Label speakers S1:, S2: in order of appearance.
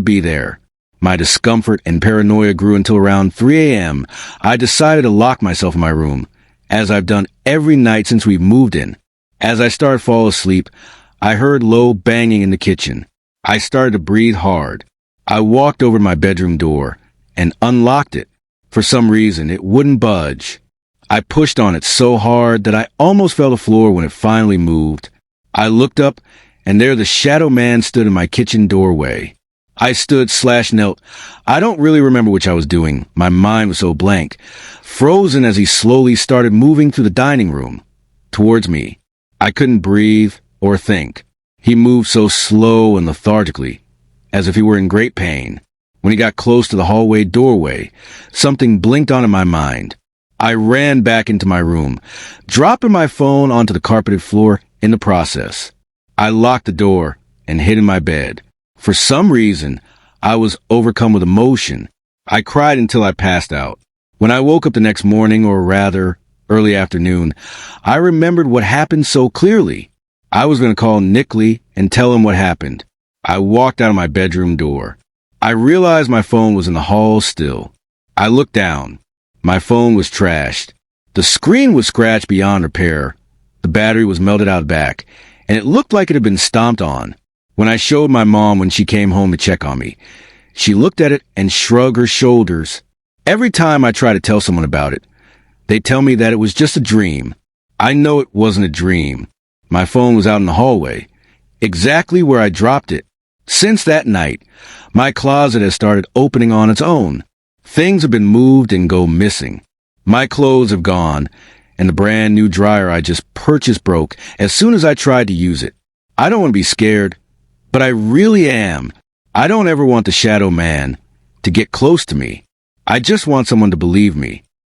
S1: be there. My discomfort and paranoia grew until around 3 a.m. I decided to lock myself in my room, as I've done every night since we've moved in. As I started to fall asleep, I heard low banging in the kitchen. I started to breathe hard. I walked over to my bedroom door and unlocked it. For some reason, it wouldn't budge. I pushed on it so hard that I almost fell to the floor when it finally moved. I looked up, and there the shadow man stood in my kitchen doorway. I stood/knelt. I don't really remember which I was doing. My mind was so blank, frozen as he slowly started moving through the dining room towards me. I couldn't breathe or think. He moved so slow and lethargically, as if he were in great pain. When he got close to the hallway doorway, something blinked on in my mind. I ran back into my room, dropping my phone onto the carpeted floor in the process. I locked the door and hid in my bed. For some reason, I was overcome with emotion. I cried until I passed out. When I woke up the next morning, or rather, early afternoon, I remembered what happened so clearly. I was going to call Nick Lee and tell him what happened. I walked out of my bedroom door. I realized my phone was in the hall still. I looked down. My phone was trashed. The screen was scratched beyond repair. The battery was melted out back, and it looked like it had been stomped on. When I showed my mom when she came home to check on me, she looked at it and shrugged her shoulders. Every time I try to tell someone about it, they tell me that it was just a dream. I know it wasn't a dream. My phone was out in the hallway, exactly where I dropped it. Since that night, my closet has started opening on its own. Things have been moved and go missing. My clothes have gone, and the brand new dryer I just purchased broke as soon as I tried to use it. I don't want to be scared, but I really am. I don't ever want the shadow man to get close to me. I just want someone to believe me.